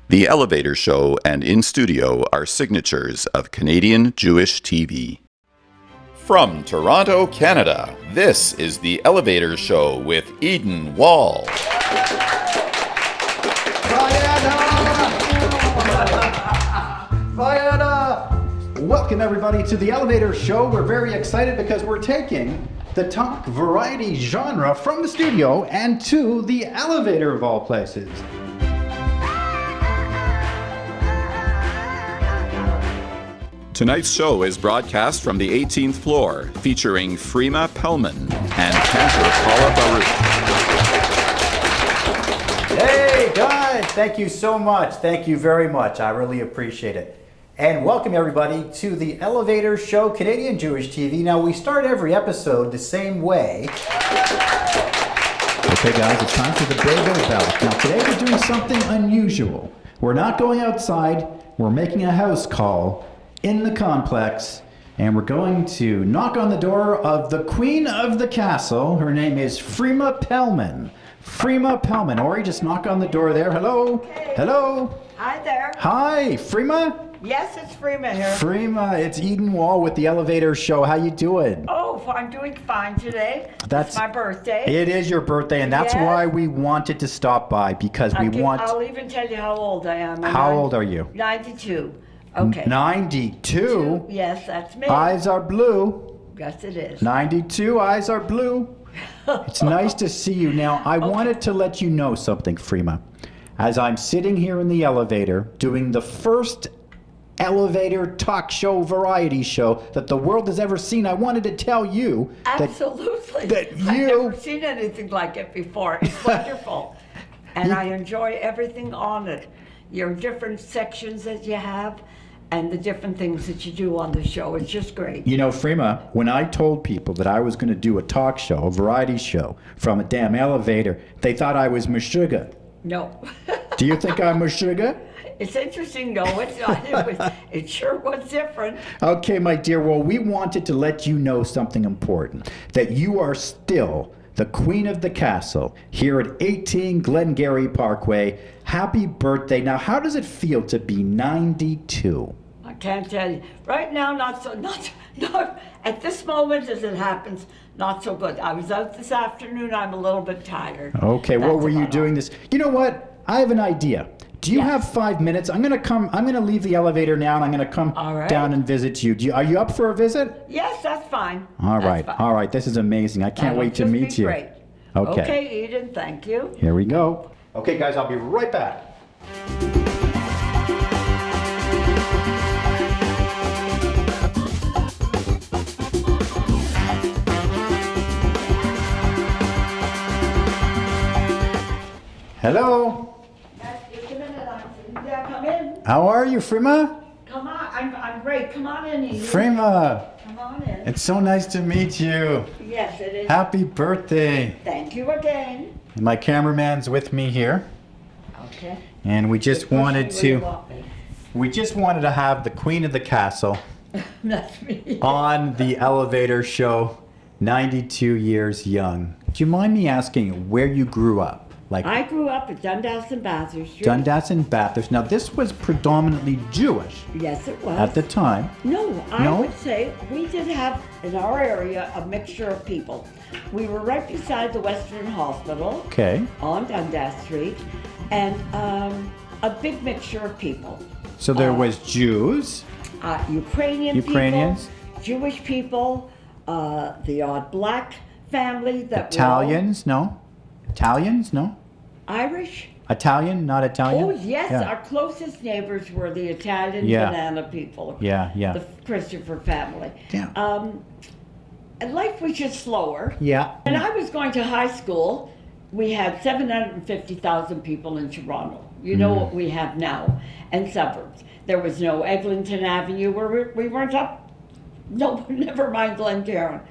The Elevator Show and In Studio are signatures of Canadian Jewish TV. From Toronto, Canada, this is The Elevator Show with Eden Wall. Welcome everybody to The Elevator Show. We're very excited because we're taking the talk variety genre from the studio and to the elevator of all places. Tonight's show is broadcast from the 18th floor, featuring Freema Pellman and Cantor Paula Baruch. Hey guys, thank you so much. Thank you very much. I really appreciate it. And welcome everybody to The Elevator Show, Canadian Jewish TV. Now we start every episode the same way. Okay guys, it's time for the bagel belt. Now today we're doing something unusual. We're not going outside, we're making a house call in the complex, and we're going to knock on the door of the queen of the castle. Her name is Freema Pellman. Freema Pellman. Ori, just knock on the door there. Hello? Okay. Hello? Hi there. Hi, Freema? Yes, it's Freema here. Freema, it's Eden Wall with The Elevator Show. How you doing? Oh, I'm doing fine today. That's It's my birthday. It is your birthday, and that's Yes. why we wanted to stop by, because we want... I'll even tell you how old I am. How old are you? 92. Okay. 92? Yes, that's me. Eyes are blue. Yes, it is. 92, eyes are blue. It's nice to see you. Now, I wanted to let you know something, Freema. As I'm sitting here in the elevator doing the first elevator talk show variety show that the world has ever seen, I wanted to tell you Absolutely. that I've you- never seen anything like it before. It's wonderful. And I enjoy everything on it. Your different sections that you have and the different things that you do on the show. It's just great. You know, Freema, when I told people that I was going to do a talk show, a variety show, from a damn elevator, they thought I was Meshuggah. No. Do you think I'm Meshuggah? It's interesting, though. It's not, it sure was different. Okay, my dear, well, we wanted to let you know something important, that you are still the queen of the castle here at 18 Glengarry Parkway. Happy birthday. Now, how does it feel to be 92? I can't tell you. Right now, not at this moment as it happens, not so good. I was out this afternoon. I'm a little bit tired. Okay, what That's were you about doing all. this? You know what? I have an idea. Do you Yes. have 5 minutes? I'm gonna leave the elevator now, and I'm gonna come All right. down and visit you. Are you up for a visit? Yes, that's fine. All That's right, fine. all right. This is amazing. I can't That'll wait to just meet be you. Great. Okay. Okay, Eden, thank you. Here we go. Okay, guys, I'll be right back. Hello. Yes, just a minute. Yeah, come in. How are you, Freema? Come on. I'm great. Come on in, Eden. Freema, Come on in. it's so nice to meet you. Yes, it is. Happy birthday. Thank you again. And my cameraman's with me here, Okay. and we just wanted Push me where you to want me. have the queen of the castle That's me. on the elevator show, 92 years young. Do you mind me asking where you grew up? Like I grew up at Dundas and Bathurst. Dundas and Bathurst. Now this was predominantly Jewish Yes, it was. at the time. No, I No? would say we did have in our area a mixture of people. We were right beside the Western Hospital Okay. on Dundas Street, and a big mixture of people. So there was Jews. people, Ukrainians. Jewish people, the odd black family that Italians, no? Italians, no? were all Irish. Italian, not Italian? Oh yes, Yeah. our closest neighbors were the Italian Yeah. banana people. Yeah, yeah. The Christopher family. Yeah. And life was just slower. Yeah. When I was going to high school, we had 750,000 people in Toronto. You know what we have now, and suburbs. There was no Eglinton Avenue where we weren't up. No, never mind Glencairn.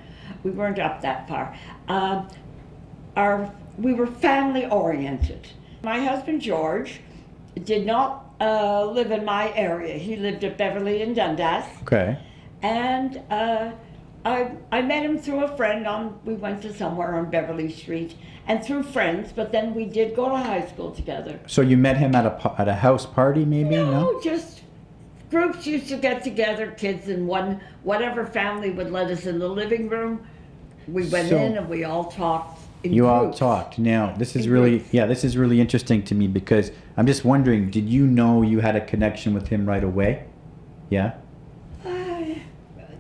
We weren't up that far. We were family oriented. My husband George did not live in my area. He lived at Beverly and Dundas. Okay. And I met him through a friend we went to somewhere on Beverly Street, and through friends, but then we did go to high school together. So you met him at a house party, maybe? No, just groups used to get together, kids in whatever family would let us in the living room. We went So- in and we all talked in You all groups. talked. Now, this is In really, groups. yeah, this is really interesting to me because I'm just wondering, did you know you had a connection with him right away? Yeah?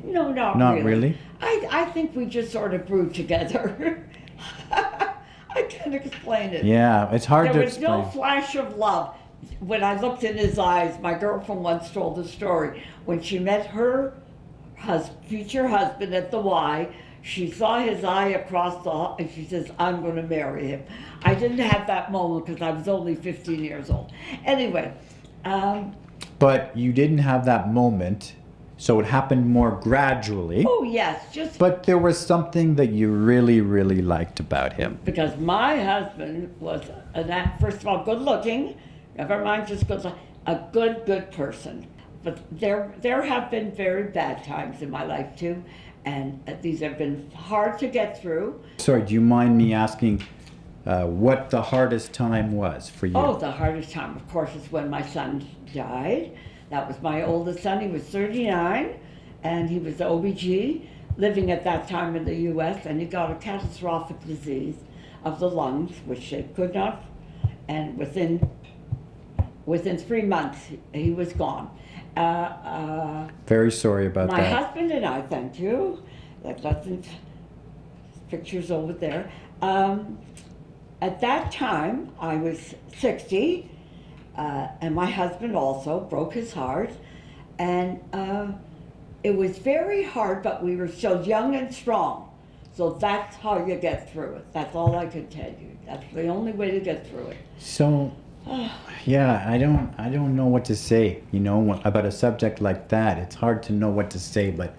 No, not Not really. really? I think we just sort of grew together. I can't explain it. Yeah, it's hard There to was explain. no flash of love. When I looked in his eyes, my girlfriend once told the story. When she met her future husband at the Y, she saw his eye across the hall and she says, I'm going to marry him. I didn't have that moment because I was only 15 years old. Anyway, But you didn't have that moment, so it happened more gradually. oh yes, just But there was something that you really, really liked about him. because my husband was, first of all, good looking, never mind just good looking, a good person. But there have been very bad times in my life too, and these have been hard to get through. Sorry, do you mind me asking what the hardest time was for you? Oh, the hardest time, of course, is when my son died. That was my oldest son. He was 39, and he was OBG, living at that time in the U.S., and he got a catastrophic disease of the lungs, which they could not, and within 3 months, he was gone. Very sorry about My that. husband and I, thank you, that's in pictures over there. At that time, I was 60, and my husband also broke his heart, and it was very hard, but we were still young and strong. So that's how you get through it. That's all I can tell you. That's the only way to get through it. So, yeah, I don't know what to say, you know, about a subject like that. It's hard to know what to say, but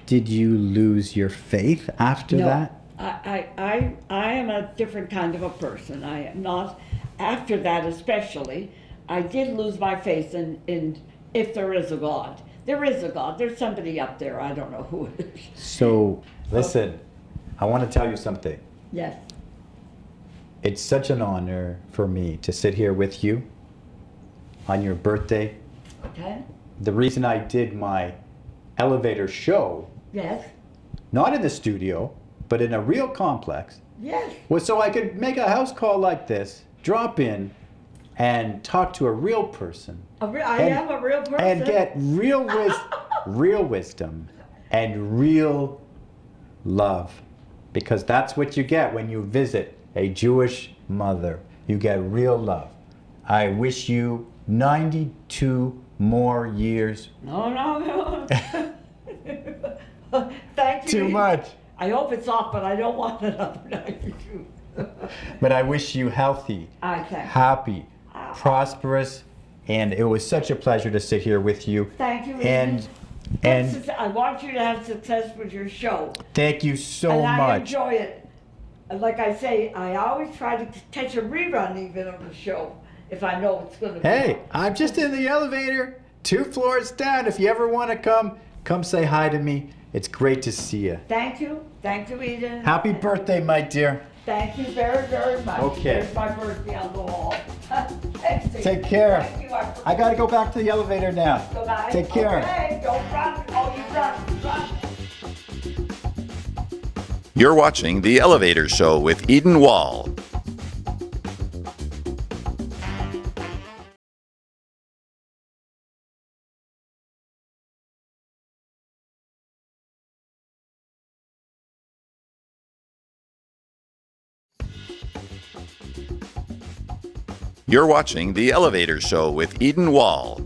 did you lose your faith after No, that? I am a different kind of a person. I am not, after that especially, I did lose my faith in if there is a God. There is a God. There's somebody up there. I don't know who it is. So, listen, I want to tell you something. Yes. It's such an honor for me to sit here with you on your birthday. Okay. The reason I did my elevator show, Yes. not in the studio, but in a real complex, Yes. was so I could make a house call like this, drop in, and talk to a real person. I am a real person. And get real wisdom and real love. Because that's what you get when you visit a Jewish mother. You get real love. I wish you 92 more years. No. Thank you. Too much. I hope it's off, but I don't want another 92. But I wish you healthy, I thank you. happy, prosperous, and it was such a pleasure to sit here with you. Thank you. And I want you to have success with your show. thank you so and I much. enjoy it. And like I say, I always try to catch a rerun even of the show if I know it's going to be. Hey, I'm just in the elevator, 2 floors down. If you ever want to come say hi to me. It's great to see you. Thank you, Eden. Happy birthday, my dear. Thank you very, very much. Okay. There's my birthday on the wall. Thanks, Steve. Take care. Thank you. I gotta go back to the elevator now. Goodbye. Take care. Okay, don't run. Oh, you run. You're watching The Elevator Show with Eden Wall. You're watching The Elevator Show with Eden Wall.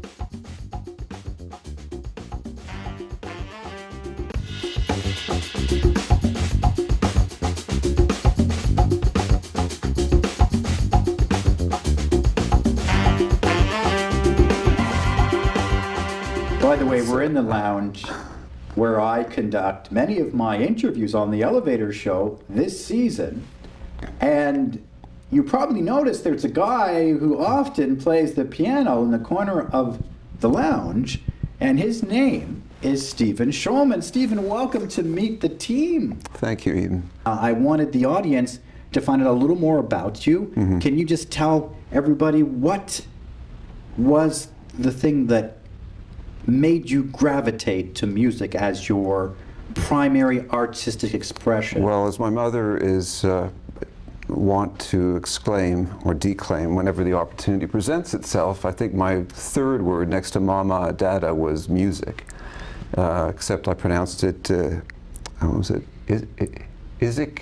By the way, we're in the lounge where I conduct many of my interviews on the elevator show this season. And you probably noticed there's a guy who often plays the piano in the corner of the lounge. and his name is Stephen Schulman. Stephen, welcome to Meet the Team. Thank you, Eden. I wanted the audience to find out a little more about you. Can you just tell everybody what was the thing that made you gravitate to music as your primary artistic expression? Well, as my mother is want to exclaim or declaim whenever the opportunity presents itself, I think my third word next to mama, dada was music. Except I pronounced it, what was it, Izik?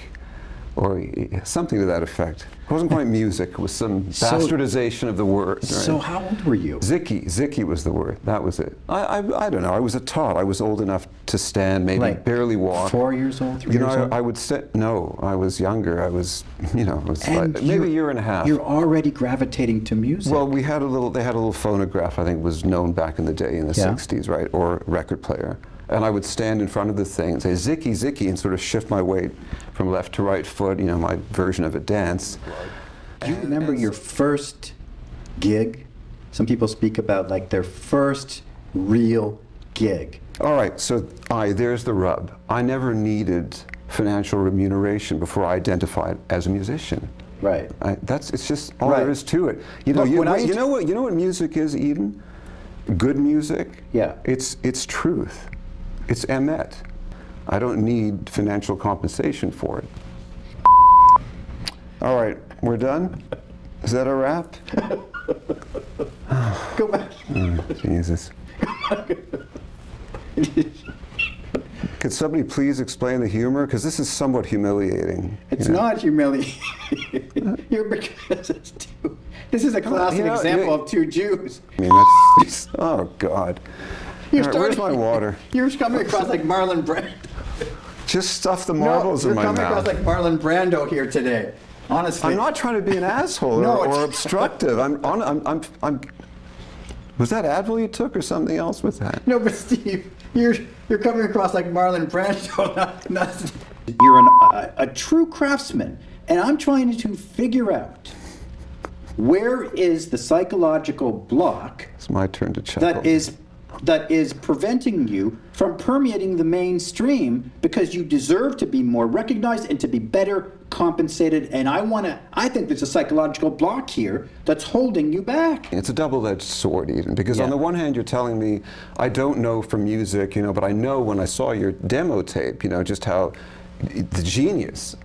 Or something to that effect. It wasn't quite music, it was some bastardization of the word. So Right? how old were you? Ziki was the word, that was it. I don't know, I was a tot. I was old enough to stand, maybe Like barely walk. 4 years old, 3 You years know, old? I would sit, no, I was younger. I was, you know, it was And like, maybe a you're- year and a half. You're already gravitating to music. Well, they had a little phonograph, I think was known back in the day in the Yeah. 60s, right? Or record player. And I would stand in front of the thing and say, Ziki, Ziki, and sort of shift my weight from left to right foot, you know, my version of a dance. Do you remember your first gig? Some people speak about like their first real gig. All right, so there's the rub. I never needed financial remuneration before I identified as a musician. Right. It's just all Right. there is to it. You know, Look, you know what music is, Eden? Good music. Yeah. It's truth. It's emet. I don't need financial compensation for it. All right, we're done. Is that a wrap? Go back. Jesus. Could somebody please explain the humor? Because this is somewhat humiliating. It's you know? not humiliating. Because it's two. This is a classic You know, example of two Jews. I mean, that's just, oh, God. You're All right, where's starting- my water? You're coming across like Marlon Brando. Just stuff the marbles you're in my coming across mouth. like Marlon Brando here today. Honestly. I'm not trying to be an asshole No, or it's- obstructive. I'm. Was that Advil you took or something else with that? No, but Steve, you're coming across like Marlon Brando. Not, you're a true craftsman, and I'm trying to figure out where is the psychological block It's my turn to chuckle. that is preventing you from permeating the mainstream, because you deserve to be more recognized and to be better compensated. And I think there's a psychological block here that's holding you back. It's a double-edged sword, Eden, because Yeah. on the one hand, you're telling me I don't know from music, you know, but I know when I saw your demo tape, you know, just how the genius.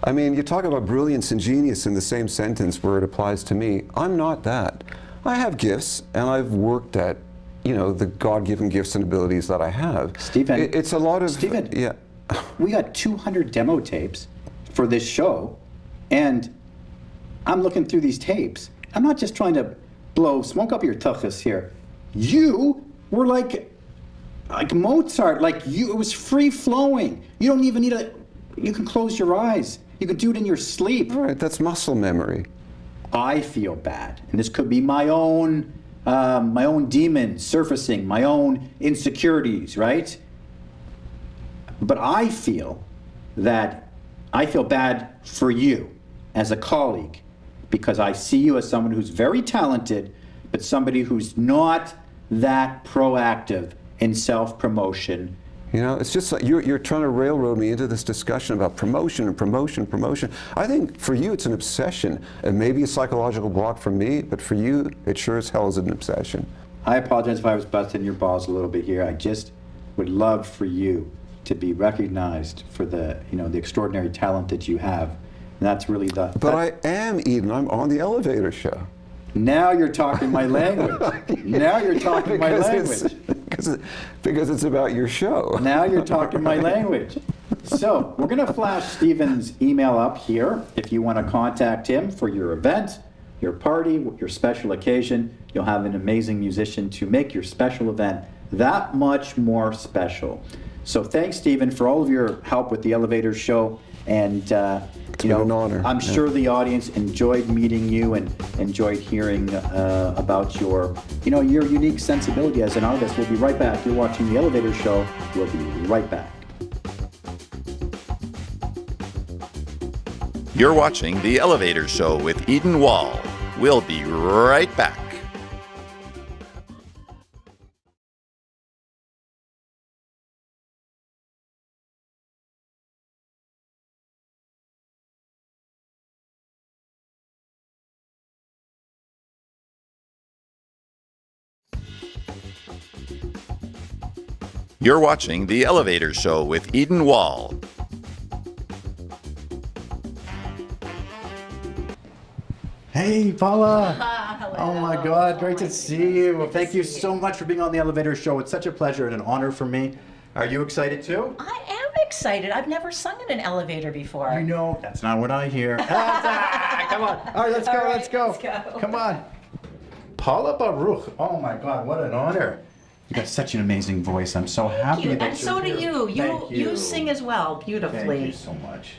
I mean, you talk about brilliance and genius in the same sentence where it applies to me. I'm not that. I have gifts, and I've worked at, you know, the God-given gifts and abilities that I have. Stephen, It's a lot of... Stephen. Yeah. We got 200 demo tapes for this show, and I'm looking through these tapes. I'm not just trying to blow smoke up your tuchus here. You were like Mozart, it was free flowing. You don't even need you can close your eyes. You can do it in your sleep. All right, that's muscle memory. I feel bad, and this could be my own demons surfacing, my own insecurities, right? But I feel bad for you as a colleague, because I see you as someone who's very talented, but somebody who's not that proactive in self-promotion. You know, it's just like you're trying to railroad me into this discussion about promotion and promotion. I think for you it's an obsession. It may be a psychological block for me, but for you, it sure as hell is an obsession. I apologize if I was busting your balls a little bit here. I just would love for you to be recognized for the extraordinary talent that you have. And that's really But I am, Eden. I'm on the elevator show. Now you're talking my language. Now you're talking my language. Because it's about your show. Now you're talking my language. So we're going to flash Stephen's email up here. If you want to contact him for your event, your party, your special occasion, you'll have an amazing musician to make your special event that much more special. So thanks, Stephen, for all of your help with the Elevator Show. And been an honor. I'm sure the audience enjoyed meeting you and enjoyed hearing about your unique sensibility as an artist. We'll be right back. You're watching the Elevator Show. We'll be right back. You're watching The Elevator Show with Eden Wall. We'll be right back. You're watching The Elevator Show with Eden Wall. Hey, Paula. Hello. Oh my God, great to see you. Well, thank you so much for being on the Elevator Show. It's such a pleasure and an honor for me. Are you excited too? I am excited. I've never sung in an elevator before. You know, that's not what I hear. Come on. All right, let's go, All right, let's go. let's go. Come on. Paula Baruch. Oh my God, what an honor. You got such an amazing voice. I'm so happy Thank you. that And so do you're here. you. Thank You sing as well beautifully. Thank you so much.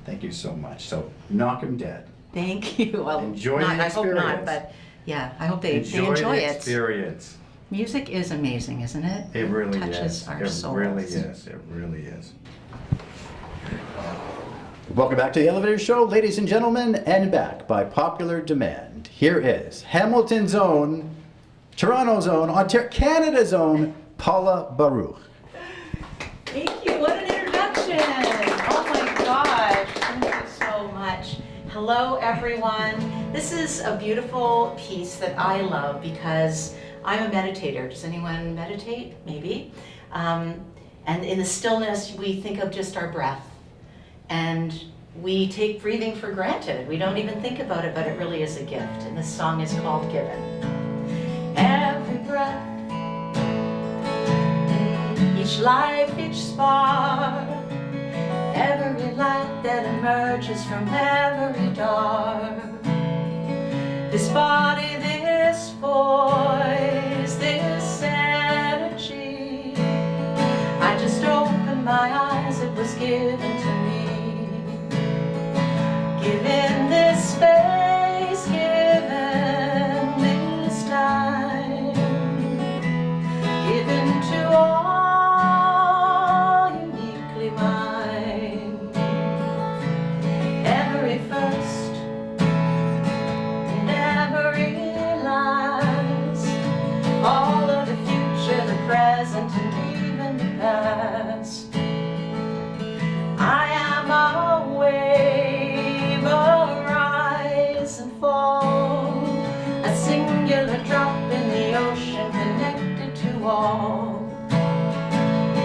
Thank you so much. So, knock 'em dead. Thank you. Well, Enjoy not, the I hope not, experience. but yeah, I hope they enjoy the it. experience. Music is amazing, isn't it? It really touches is. our It souls. really is. It really is. Welcome back to the Elevator Show, ladies and gentlemen, and back by popular demand. Here is Hamilton's own, Toronto's own, Ontario, Canada's own, Paula Baruch. Thank you. What an introduction. Oh my gosh. Thank you so much. Hello, everyone. This is a beautiful piece that I love because I'm a meditator. Does anyone meditate? Maybe. And in the stillness, we think of just our breath. And we take breathing for granted. We don't even think about it, but it really is a gift. And this song is called Given. Every breath, each life, each spark, every light that emerges from every dark. This body, this voice, this energy. I just opened my eyes, it was given to me. Given this space, given this time, given to all uniquely mine. Every first and every last, all of the future, the present, and even the past. I am a wave, a rise and fall, a singular drop in the ocean connected to all.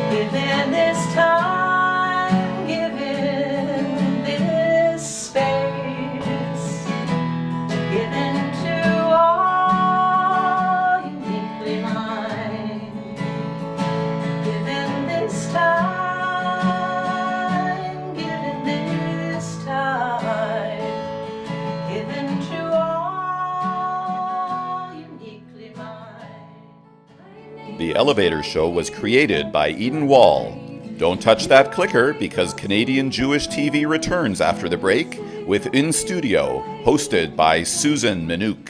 Given this time, given this space, given to all uniquely mine. Given this time, given this time, given to all uniquely mine. The Elevator Show was created by Eden Wall. Don't touch that clicker because Canadian Jewish TV returns after the break with In Studio, hosted by Susan Minouk.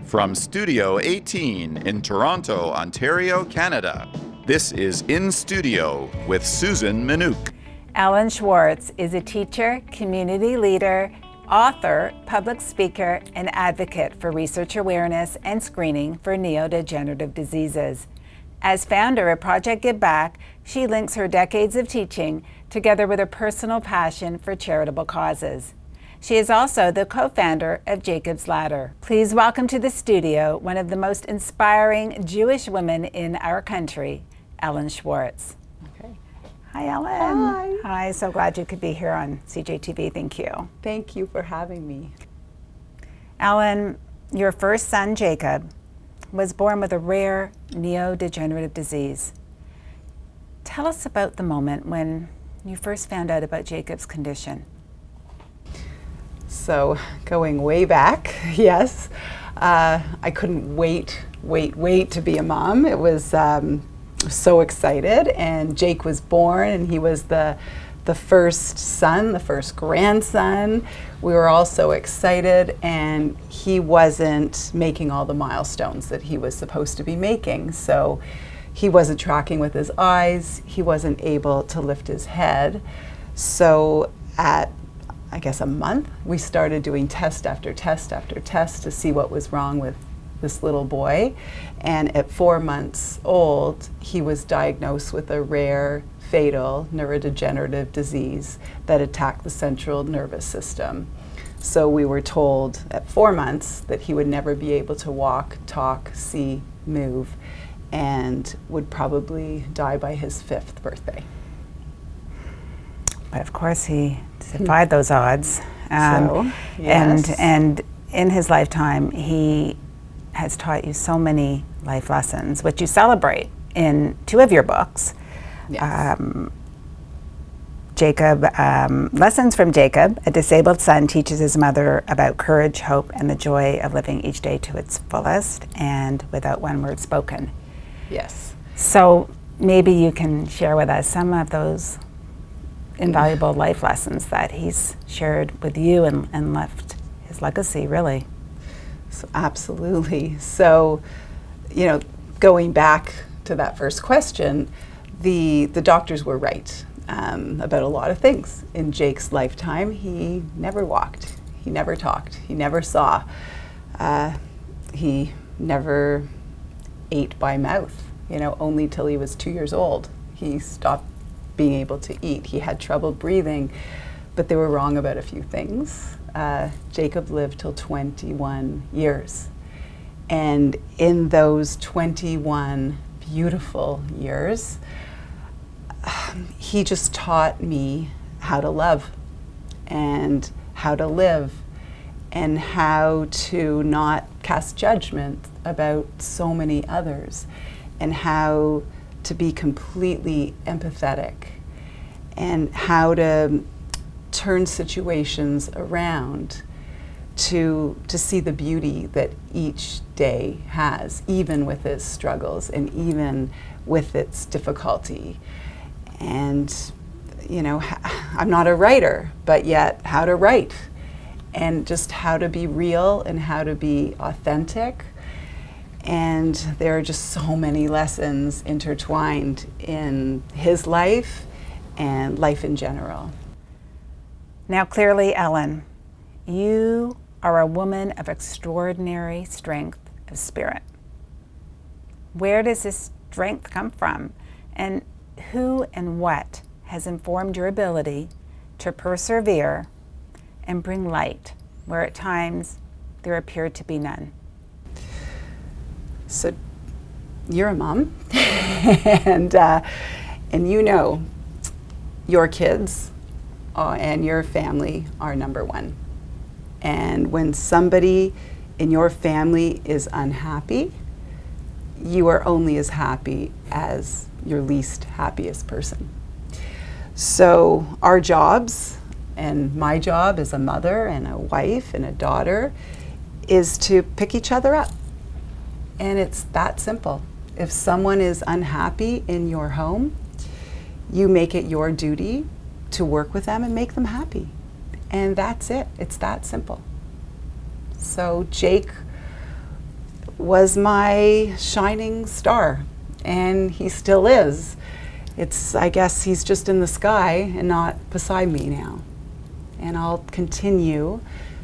From Studio 18 in Toronto, Ontario, Canada, this is In Studio with Susan Minouk. Ellen Schwartz is a teacher, community leader, author, public speaker, and advocate for research awareness and screening for neurodegenerative diseases. As founder of Project Give Back, she links her decades of teaching together with her personal passion for charitable causes. She is also the co-founder of Jacob's Ladder. Please welcome to the studio one of the most inspiring Jewish women in our country, Ellen Schwartz. Hi, Ellen. Hi. Hi, so glad you could be here on CJTV. Thank you. Thank you for having me. Ellen, your first son, Jacob, was born with a rare neurodegenerative disease. Tell us about the moment when you first found out about Jacob's condition. So, going way back, yes, I couldn't wait to be a mom. It was so excited, and Jake was born, and he was the first son, the first grandson. We were all so excited, and he wasn't making all the milestones that he was supposed to be making. So he wasn't tracking with his eyes, he wasn't able to lift his head. So at, I guess, a month, we started doing test after test after test to see what was wrong with this little boy. And at 4 months old, he was diagnosed with a rare, fatal neurodegenerative disease that attacked the central nervous system. So we were told at 4 months that he would never be able to walk, talk, see, move, and would probably die by his 5th birthday. But of course, he defied those odds. Yes. And in his lifetime, he has taught you so many life lessons, which you celebrate in 2 of your books. Yes. Jacob, Lessons from Jacob, a disabled son teaches his mother about courage, hope, and the joy of living each day to its fullest and without one word spoken. Yes. So maybe you can share with us some of those invaluable life lessons that he's shared with you and left his legacy, really. So, absolutely. So, going back to that first question, the doctors were right about a lot of things. In Jake's lifetime, he never walked, he never talked, he never saw, he never ate by mouth, only till he was 2 years old. He stopped being able to eat. He had trouble breathing, but they were wrong about a few things. Jacob lived till 21 years. And in those 21 beautiful years, he just taught me how to love and how to live and how to not cast judgment about so many others and how to be completely empathetic and how to turn situations around to see the beauty that each day has, even with its struggles and even with its difficulty. And, I'm not a writer, but yet how to write and just how to be real and how to be authentic. And there are just so many lessons intertwined in his life and life in general. Now, clearly, Ellen, you are a woman of extraordinary strength of spirit. Where does this strength come from? And who and what has informed your ability to persevere and bring light where at times there appeared to be none? So you're a mom, and your kids and your family are number one. And when somebody in your family is unhappy, you are only as happy as your least happiest person. So our jobs, and my job as a mother and a wife and a daughter, is to pick each other up. And it's that simple. If someone is unhappy in your home, you make it your duty to work with them and make them happy. And that's it. It's that simple. So Jake was my shining star, and he still is. I guess he's just in the sky and not beside me now. And I'll continue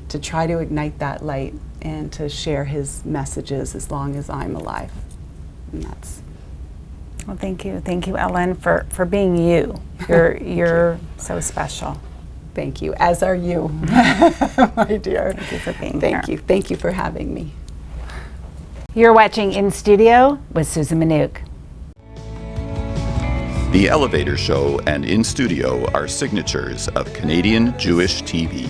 to try to ignite that light and to share his messages as long as I'm alive. And that's. Well, thank you, Ellen, for being you. You're so special. Thank you, as are you, my dear. Thank you for being here. Thank you for having me. You're watching In Studio with Susan Manouk. The Elevator Show and In Studio are signatures of Canadian Jewish TV.